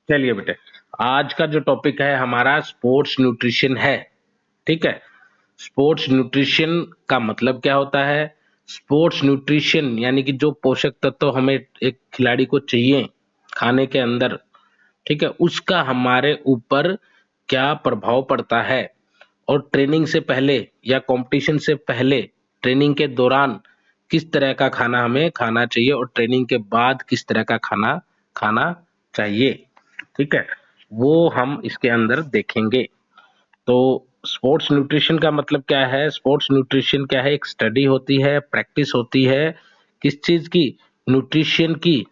चलिए बेटे, आज का जो टॉपिक है हमारा स्पोर्ट्स न्यूट्रिशन है। ठीक है। स्पोर्ट्स न्यूट्रिशन का मतलब क्या होता है? स्पोर्ट्स न्यूट्रिशन यानी कि जो पोषक तत्व हमें एक खिलाड़ी को चाहिए खाने के अंदर, ठीक है, उसका हमारे ऊपर क्या प्रभाव पड़ता है, और ट्रेनिंग से पहले या कंपटीशन से पहले, ट्रेनिंग के दौरान किस तरह का खाना हमें खाना चाहिए, और ट्रेनिंग के बाद किस तरह का खाना खाना चाहिए। ठीक है, वो हम इसके अंदर देखेंगे। तो स्पोर्ट्स न्यूट्रिशन का मतलब क्या है? स्पोर्ट्स न्यूट्रिशन क्या है? एक स्टडी होती है, प्रैक्टिस होती है, किस चीज की? न्यूट्रिशन की,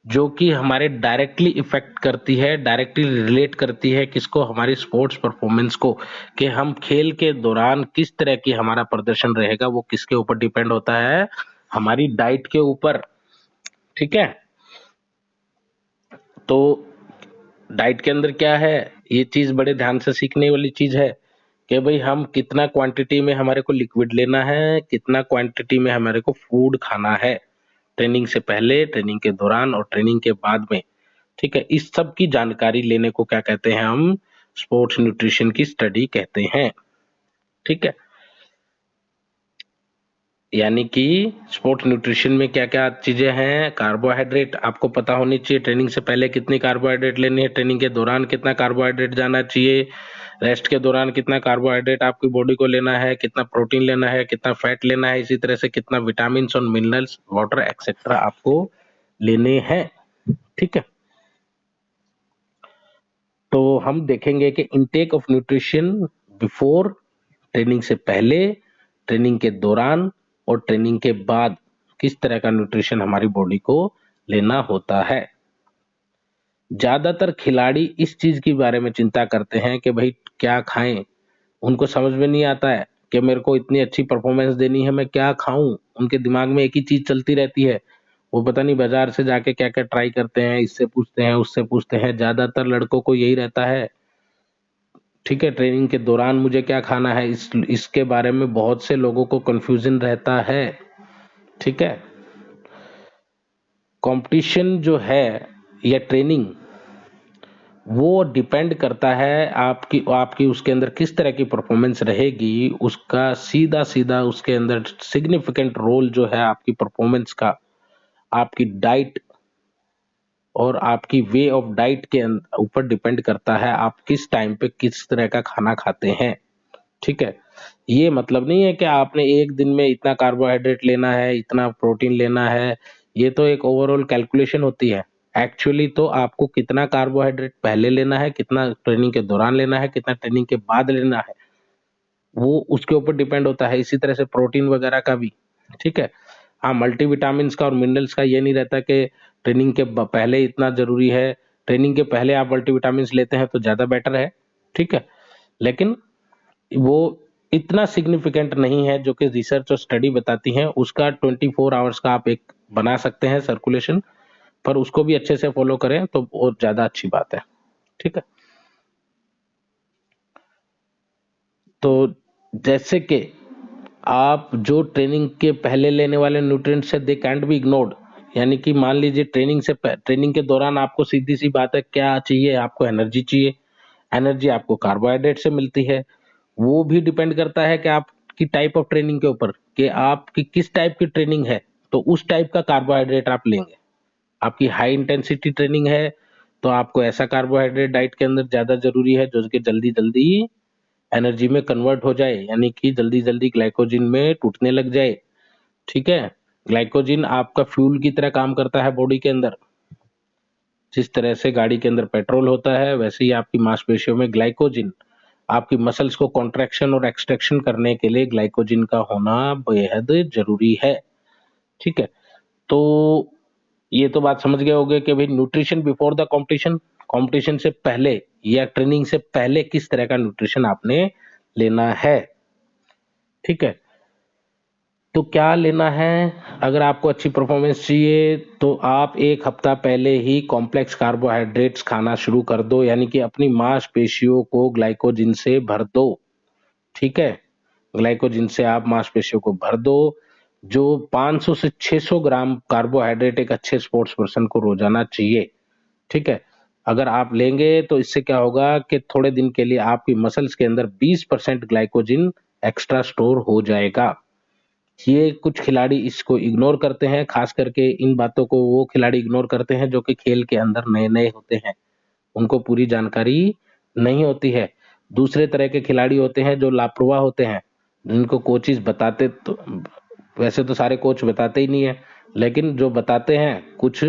जो कि हमारे डायरेक्टली इफेक्ट करती है, डायरेक्टली रिलेट करती है किसको? हमारी स्पोर्ट्स परफॉर्मेंस को, कि हम खेल के दौरान किस तरह की हमारा प्रदर्शन रहेगा, वो किसके ऊपर डिपेंड होता है? हमारी डाइट के ऊपर। ठीक है। तो डाइट के अंदर क्या है, ये चीज बड़े ध्यान से सीखने वाली चीज है कि भाई हम कितना क्वांटिटी में हमारे को लिक्विड लेना है, कितना क्वांटिटी में हमारे को फूड खाना है, ट्रेनिंग से पहले, ट्रेनिंग के दौरान और ट्रेनिंग के बाद में। ठीक है, इस सब की जानकारी लेने को क्या कहते हैं? हम स्पोर्ट्स न्यूट्रिशन की स्टडी कहते हैं। ठीक है, यानी कि स्पोर्ट्स न्यूट्रिशन में क्या क्या चीजें हैं? कार्बोहाइड्रेट आपको पता होनी चाहिए, ट्रेनिंग से पहले कितनी कार्बोहाइड्रेट लेनी है, ट्रेनिंग के दौरान कितना कार्बोहाइड्रेट जाना चाहिए, रेस्ट के दौरान कितना कार्बोहाइड्रेट आपकी बॉडी को लेना है, कितना प्रोटीन लेना है, कितना फैट लेना है, इसी तरह से कितना विटामिन और मिनरल्स, वाटर एक्सेट्रा आपको लेने हैं। ठीक है, तो हम देखेंगे कि intake of nutrition before, training से पहले, ट्रेनिंग के दौरान और ट्रेनिंग के बाद किस तरह का न्यूट्रिशन हमारी बॉडी को लेना होता है। ज्यादातर खिलाड़ी इस चीज के बारे में चिंता करते हैं कि भाई क्या खाएं। उनको समझ में नहीं आता है कि मेरे को इतनी अच्छी परफॉर्मेंस देनी है, मैं क्या खाऊं। उनके दिमाग में एक ही चीज चलती रहती है, वो पता नहीं बाजार से जाके क्या क्या ट्राई करते हैं, इससे पूछते हैं, उससे पूछते हैं। ज्यादातर लड़कों को यही रहता है। ठीक है, ट्रेनिंग के दौरान मुझे क्या खाना है, इसके बारे में बहुत से लोगों को कंफ्यूजन रहता है। ठीक है, कंपटीशन जो है या ट्रेनिंग, वो डिपेंड करता है आपकी आपकी उसके अंदर किस तरह की परफॉर्मेंस रहेगी, उसका सीधा सीधा उसके अंदर सिग्निफिकेंट रोल जो है आपकी परफॉर्मेंस का, आपकी डाइट और आपकी वे ऑफ डाइट के ऊपर डिपेंड करता है, आप किस टाइम पे किस तरह का खाना खाते हैं। ठीक है, ये मतलब नहीं है कि आपने एक दिन में इतना कार्बोहाइड्रेट लेना है, इतना प्रोटीन लेना है। ये तो एक ओवरऑल कैलकुलेशन होती है। एक्चुअली तो आपको कितना कार्बोहाइड्रेट पहले लेना है, कितना ट्रेनिंग के दौरान लेना है, कितना ट्रेनिंग के बाद लेना है, वो उसके ऊपर डिपेंड होता है। इसी तरह से प्रोटीन वगैरह का भी। ठीक है, हाँ, मल्टीविटामिन्स का और मिनरल्स का ये नहीं रहता कि ट्रेनिंग के पहले इतना जरूरी है, ट्रेनिंग के पहले आप मल्टीविटामिन्स लेते हैं तो ज्यादा बेटर है। ठीक है, लेकिन वो इतना सिग्निफिकेंट नहीं है जो कि रिसर्च और स्टडी बताती हैं। उसका 24 आवर्स का आप एक बना सकते हैं सर्कुलेशन, पर उसको भी अच्छे से फॉलो करें तो और ज्यादा अच्छी बात है। ठीक है, तो जैसे कि आप जो ट्रेनिंग के पहले लेने वाले न्यूट्रिएंट्स है, दे कैंट बी इग्नोर्ड। यानी कि मान लीजिए ट्रेनिंग के दौरान आपको सीधी सी बात है क्या चाहिए? आपको एनर्जी चाहिए। एनर्जी आपको कार्बोहाइड्रेट से मिलती है। वो भी डिपेंड करता है कि आपकी टाइप ऑफ ट्रेनिंग के ऊपर, कि आपकी किस टाइप की ट्रेनिंग है, तो उस टाइप का कार्बोहाइड्रेट आप लेंगे। आपकी हाई इंटेंसिटी ट्रेनिंग है तो आपको ऐसा कार्बोहाइड्रेट डाइट के अंदर ज्यादा जरूरी है जो कि जल्दी जल्दी एनर्जी में कन्वर्ट हो जाए, यानी कि जल्दी जल्दी ग्लाइकोजिन में टूटने लग जाए। ठीक है, ग्लाइकोजिन आपका फ्यूल की तरह काम करता है बॉडी के अंदर। जिस तरह से गाड़ी के अंदर पेट्रोल होता है, वैसे ही आपकी मांसपेशियों में ग्लाइकोजिन, आपकी मसल्स को कॉन्ट्रैक्शन और एक्सट्रैक्शन करने के लिए ग्लाइकोजिन का होना बेहद जरूरी है। ठीक है, तो ये तो बात समझ गए होंगे कि भाई nutrition before the competition, competition से पहले या ट्रेनिंग से पहले किस तरह का न्यूट्रिशन आपने लेना है। ठीक है, तो क्या लेना है? अगर आपको अच्छी परफॉर्मेंस चाहिए तो आप एक हफ्ता पहले ही कॉम्प्लेक्स कार्बोहाइड्रेट्स खाना शुरू कर दो, यानी कि अपनी मांसपेशियों को ग्लाइकोजिन से भर दो। ठीक है, ग्लाइकोजिन से आप मांसपेशियों को भर दो। जो 500 से 600 ग्राम कार्बोहाइड्रेट एक अच्छे स्पोर्ट्स पर्सन को रोजाना चाहिए। ठीक है। अगर आप लेंगे तो इससे क्या होगा कि थोड़े दिन के लिए आपकी मसल्स के अंदर 20% ग्लाइकोजिन एक्स्ट्रा स्टोर हो जाएगा। ये कुछ खिलाड़ी इसको इग्नोर करते हैं, खास करके इन बातों को वो खिलाड़ी इग्नोर करते हैं जो कि खेल के अंदर नए नए होते हैं, उनको पूरी जानकारी नहीं होती है। दूसरे तरह के खिलाड़ी होते हैं जो लापरवाह होते हैं, जिनको कोचिज बताते तो वैसे तो सारे कोच बताते ही नहीं है, लेकिन जो बताते हैं कुछ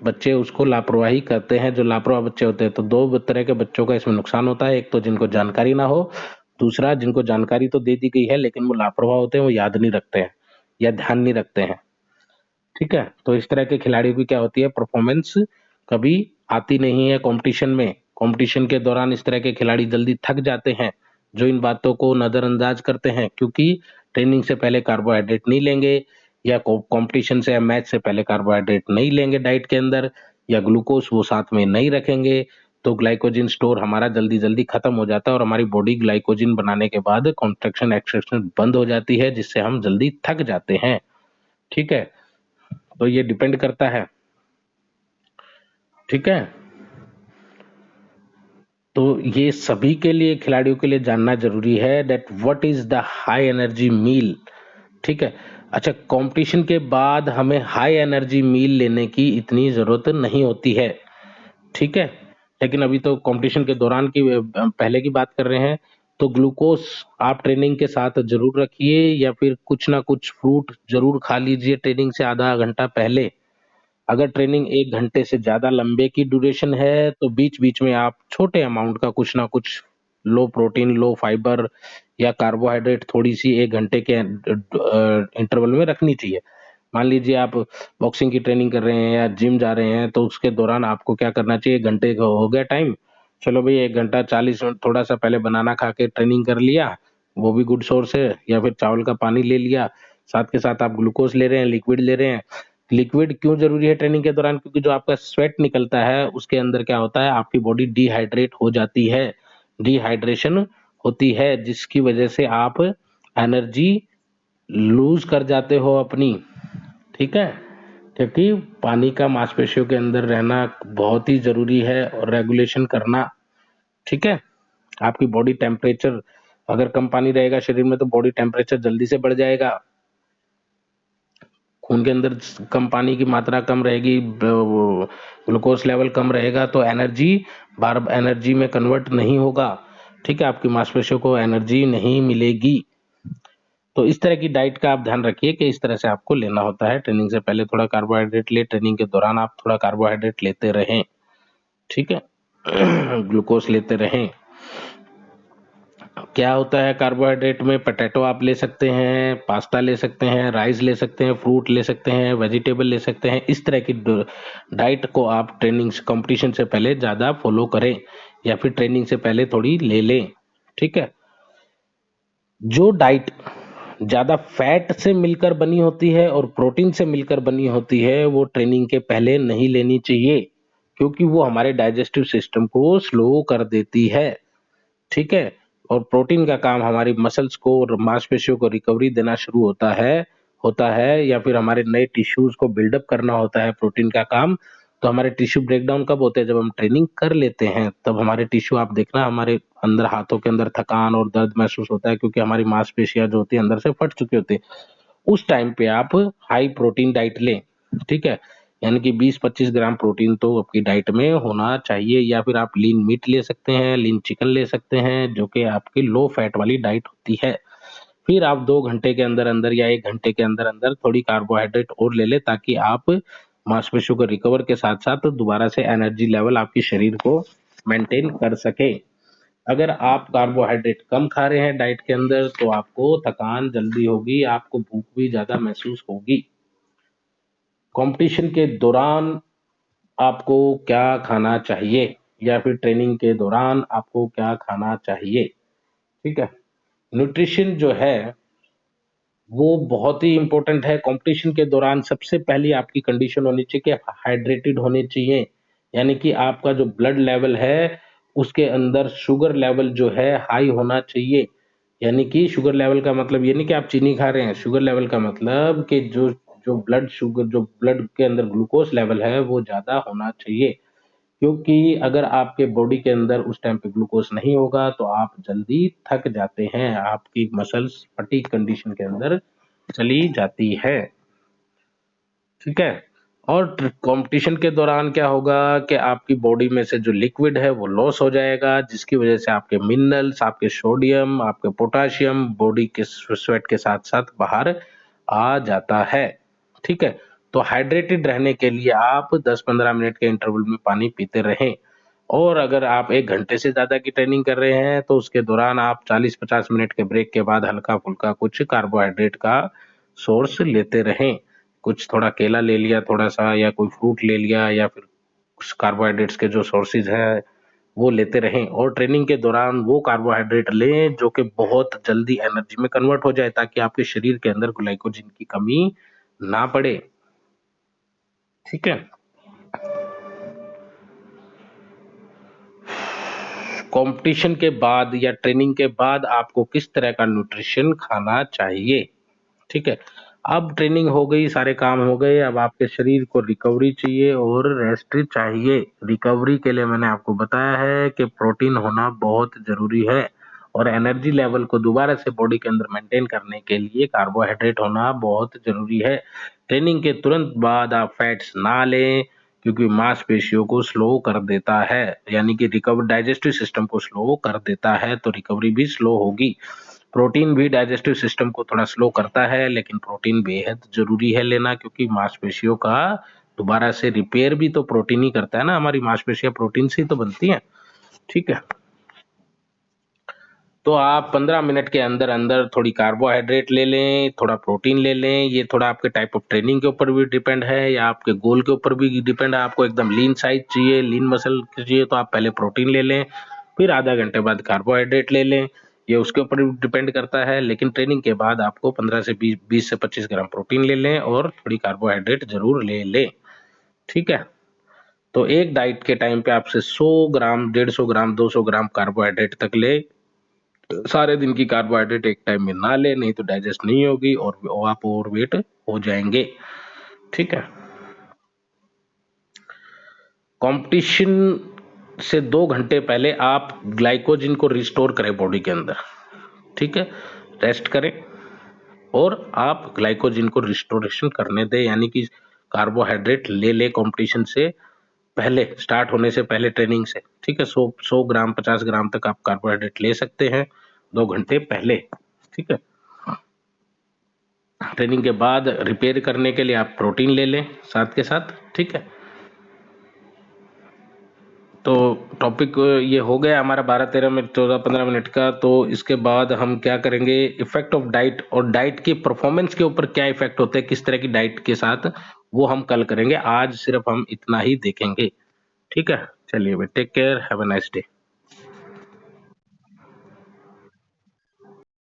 बच्चे उसको लापरवाही करते हैं। जो लापरवाह बच्चे होते हैं, तो दो तरह के बच्चों का इसमें नुकसान होता है। एक तो जिनको जानकारी ना हो, दूसरा जिनको जानकारी तो दे दी गई है लेकिन वो लापरवाह होते हैं, वो याद नहीं रखते हैं या ध्यान नहीं रखते हैं। ठीक है, तो इस तरह के खिलाड़ियों की क्या होती है, परफॉर्मेंस कभी आती नहीं है कंपटीशन में। कंपटीशन के दौरान इस तरह के खिलाड़ी जल्दी थक जाते हैं, जो इन बातों को नजरअंदाज करते हैं, क्योंकि ट्रेनिंग से पहले कार्बोहाइड्रेट नहीं लेंगे, या कंपटीशन से या मैच से पहले कार्बोहाइड्रेट नहीं लेंगे डाइट के अंदर, या ग्लूकोज वो साथ में नहीं रखेंगे, तो ग्लाइकोजन स्टोर हमारा जल्दी जल्दी खत्म हो जाता है और हमारी बॉडी ग्लाइकोजन बनाने के बाद कॉन्ट्रैक्शन एक्सट्रैक्शन बंद हो जाती है, जिससे हम जल्दी थक जाते हैं। ठीक है, तो ये डिपेंड करता है। ठीक है, तो ये सभी के लिए, खिलाड़ियों के लिए जानना जरूरी है that what is the high energy meal. ठीक है। अच्छा, कंपटीशन के बाद हमें हाई एनर्जी मील लेने की इतनी जरूरत नहीं होती है। ठीक है, लेकिन अभी तो कंपटीशन के दौरान की पहले की बात कर रहे हैं, तो ग्लूकोज आप ट्रेनिंग के साथ जरूर रखिए, या फिर कुछ ना कुछ फ्रूट जरूर खा लीजिए ट्रेनिंग से आधा घंटा पहले। अगर ट्रेनिंग 1 घंटे से ज्यादा लंबे की ड्यूरेशन है, तो बीच बीच में आप छोटे अमाउंट का कुछ ना कुछ लो प्रोटीन, लो फाइबर या कार्बोहाइड्रेट थोड़ी सी 1 घंटे के इंटरवल में रखनी चाहिए। मान लीजिए आप बॉक्सिंग की ट्रेनिंग कर रहे हैं या जिम जा रहे हैं, तो उसके दौरान आपको क्या करना चाहिए, 1 घंटे का हो गया टाइम, चलो भाई 1 घंटा 40 मिनट थोड़ा सा पहले बनाना खा के ट्रेनिंग कर लिया, वो भी गुड सोर्स है। या फिर चावल का पानी ले लिया, साथ के साथ आप ग्लूकोज ले रहे हैं, लिक्विड ले रहे हैं। लिक्विड क्यों जरूरी है ट्रेनिंग के दौरान, क्योंकि जो आपका स्वेट निकलता है उसके अंदर क्या होता है, आपकी बॉडी डिहाइड्रेट हो जाती है, डिहाइड्रेशन होती है, जिसकी वजह से आप एनर्जी लूज कर जाते हो अपनी। ठीक है, क्योंकि पानी का मांसपेशियों के अंदर रहना बहुत ही जरूरी है और रेगुलेशन करना। ठीक है, आपकी बॉडी टेम्परेचर, अगर कम पानी रहेगा शरीर में तो बॉडी टेम्परेचर जल्दी से बढ़ जाएगा, खून के अंदर कम पानी की मात्रा कम रहेगी, ग्लूकोज लेवल कम रहेगा, तो एनर्जी बार एनर्जी में कन्वर्ट नहीं होगा। ठीक है, आपकी मांसपेशियों को एनर्जी नहीं मिलेगी। तो इस तरह की डाइट का आप ध्यान रखिए कि इस तरह से आपको लेना होता है। ट्रेनिंग से पहले थोड़ा कार्बोहाइड्रेट ले, ट्रेनिंग के दौरान आप थोड़ा कार्बोहाइड्रेट लेते रहें। ठीक है, ग्लूकोज लेते रहें। क्या होता है कार्बोहाइड्रेट में, पोटैटो आप ले सकते हैं, पास्ता ले सकते हैं, राइस ले सकते हैं, फ्रूट ले सकते हैं, वेजिटेबल ले सकते हैं। इस तरह की डाइट को आप ट्रेनिंग कंपटीशन से पहले ज्यादा फॉलो करें, या फिर ट्रेनिंग से पहले थोड़ी ले लें। ठीक है, जो डाइट ज्यादा फैट से मिलकर बनी होती है और प्रोटीन से मिलकर बनी होती है, वो ट्रेनिंग के पहले नहीं लेनी चाहिए, क्योंकि वो हमारे डाइजेस्टिव सिस्टम को स्लो कर देती है। ठीक है, और प्रोटीन का काम हमारी मसल्स को और मांसपेशियों को रिकवरी देना शुरू होता है, या फिर हमारे नए टिश्यूज को बिल्डअप करना होता है प्रोटीन का काम। तो हमारे टिश्यू ब्रेकडाउन कब होते हैं, जब हम ट्रेनिंग कर लेते हैं, तब हमारे टिश्यू, आप देखना हमारे अंदर हाथों के अंदर थकान और दर्द महसूस होता है, क्योंकि हमारी मांसपेशियां जो होती है अंदर से फट चुकी होती है। उस टाइम पे आप हाई प्रोटीन डाइट लें। ठीक है, यानी कि 20-25 ग्राम प्रोटीन तो आपकी डाइट में होना चाहिए, या फिर आप लीन मीट ले सकते हैं, लीन चिकन ले सकते हैं, जो कि आपकी लो फैट वाली डाइट होती है। फिर आप 2 घंटे के अंदर अंदर या 1 घंटे के अंदर अंदर थोड़ी कार्बोहाइड्रेट और ले ले, ताकि आप मांसपेशियों को रिकवर के साथ साथ दोबारा से एनर्जी लेवल आपके शरीर को मेंटेन कर सके। अगर आप कार्बोहाइड्रेट कम खा रहे हैं डाइट के अंदर, तो आपको थकान जल्दी होगी, आपको भूख भी ज्यादा महसूस होगी। कंपटीशन के दौरान आपको क्या खाना चाहिए, या फिर ट्रेनिंग के दौरान आपको क्या खाना चाहिए। ठीक है, न्यूट्रिशन जो है वो बहुत ही इंपॉर्टेंट है। कंपटीशन के दौरान सबसे पहली आपकी कंडीशन होनी चाहिए कि हाइड्रेटेड होने चाहिए, यानी कि आपका जो ब्लड लेवल है उसके अंदर शुगर लेवल जो है हाई होना चाहिए। यानी कि शुगर लेवल का मतलब ये नहीं कि आप चीनी खा रहे हैं, शुगर लेवल का मतलब कि जो जो ब्लड शुगर, जो ब्लड के अंदर ग्लूकोज लेवल है वो ज्यादा होना चाहिए। क्योंकि अगर आपके बॉडी के अंदर उस टाइम पे ग्लूकोज नहीं होगा तो आप जल्दी थक जाते हैं, आपकी मसल्स फटीग कंडीशन के अंदर चली जाती है। ठीक है। और कंपटीशन के दौरान क्या होगा कि आपकी बॉडी में से जो लिक्विड है वो लॉस हो जाएगा, जिसकी वजह से आपके मिनरल्स, आपके सोडियम, आपके पोटाशियम बॉडी के स्वेट के साथ साथ बाहर आ जाता है। ठीक है। तो हाइड्रेटेड रहने के लिए आप 10-15 मिनट के इंटरवल में पानी पीते रहें। और अगर आप 1 घंटे से ज्यादा की ट्रेनिंग कर रहे हैं तो उसके दौरान आप 40-50 मिनट के ब्रेक के बाद हल्का फुल्का कुछ कार्बोहाइड्रेट का सोर्स लेते रहें। कुछ थोड़ा केला ले लिया थोड़ा सा, या कोई फ्रूट ले लिया, या फिर कुछ कार्बोहाइड्रेट्स के जो सोर्सेज है वो लेते रहें। और ट्रेनिंग के दौरान वो कार्बोहाइड्रेट लें जो कि बहुत जल्दी एनर्जी में कन्वर्ट हो जाए, ताकि आपके शरीर के अंदर ग्लाइकोजन की कमी ना पड़े। ठीक है। कंपटीशन के बाद या ट्रेनिंग के बाद आपको किस तरह का न्यूट्रिशन खाना चाहिए। ठीक है। अब ट्रेनिंग हो गई, सारे काम हो गए, अब आपके शरीर को रिकवरी चाहिए और रेस्ट चाहिए। रिकवरी के लिए मैंने आपको बताया है कि प्रोटीन होना बहुत जरूरी है, और एनर्जी लेवल को दोबारा से बॉडी के अंदर मेंटेन करने के लिए कार्बोहाइड्रेट होना बहुत जरूरी है। ट्रेनिंग के तुरंत बाद आप फैट्स ना लें, क्योंकि मांसपेशियों को स्लो कर देता है, यानी कि रिकवर डाइजेस्टिव सिस्टम को स्लो कर देता है, तो रिकवरी भी स्लो होगी। प्रोटीन भी डाइजेस्टिव सिस्टम को थोड़ा स्लो करता है, लेकिन प्रोटीन बेहद जरूरी है लेना, क्योंकि मांसपेशियों का दोबारा से रिपेयर भी तो प्रोटीन ही करता है ना, हमारी मांसपेशियां प्रोटीन से ही तो बनती हैं। ठीक है। तो आप 15 मिनट के अंदर अंदर थोड़ी कार्बोहाइड्रेट ले लें, थोड़ा प्रोटीन ले लें। ये थोड़ा आपके टाइप ऑफ ट्रेनिंग के ऊपर भी डिपेंड है, या आपके गोल के ऊपर भी डिपेंड है। आपको एकदम लीन साइज चाहिए, लीन मसल चाहिए, तो आप पहले प्रोटीन ले लें, फिर आधा घंटे बाद कार्बोहाइड्रेट ले लें। ये उसके ऊपर भी डिपेंड करता है, लेकिन ट्रेनिंग के बाद आपको 15 से 20 से 25 ग्राम प्रोटीन ले लें और थोड़ी कार्बोहाइड्रेट जरूर ले लें। ठीक है। तो एक डाइट के टाइम पे आपसे 100 ग्राम, 150 ग्राम, 200 ग्राम कार्बोहाइड्रेट तक ले। सारे दिन की कार्बोहाइड्रेट एक टाइम में ना ले, नहीं तो डाइजेस्ट नहीं होगी और आप ओवरवेट हो जाएंगे। ठीक है। कंपटीशन से 2 घंटे पहले आप ग्लाइकोजन को रिस्टोर करें बॉडी के अंदर। ठीक है। रेस्ट करें और आप ग्लाइकोजन को रिस्टोरेशन करने दें, यानी कि कार्बोहाइड्रेट ले ले कंपटीशन से पहले, स्टार्ट होने से पहले ट्रेनिंग से। ठीक है। 100 ग्राम 50 ग्राम तक आप कार्बोहाइड्रेट ले सकते हैं 2 घंटे पहले। ठीक है। ट्रेनिंग के बाद रिपेयर करने के लिए आप प्रोटीन ले लें साथ के साथ। ठीक है। तो टॉपिक ये हो गया हमारा 12-13 मिनट 14-15 मिनट का। तो इसके बाद हम क्या करेंगे, इफेक्ट ऑफ डाइट, और डाइट की परफॉर्मेंस के ऊपर क्या इफेक्ट होते हैं किस तरह की डाइट के साथ, वो हम कल करेंगे। आज सिर्फ हम इतना ही देखेंगे। ठीक है। चलिए भाई, take care, have a nice day.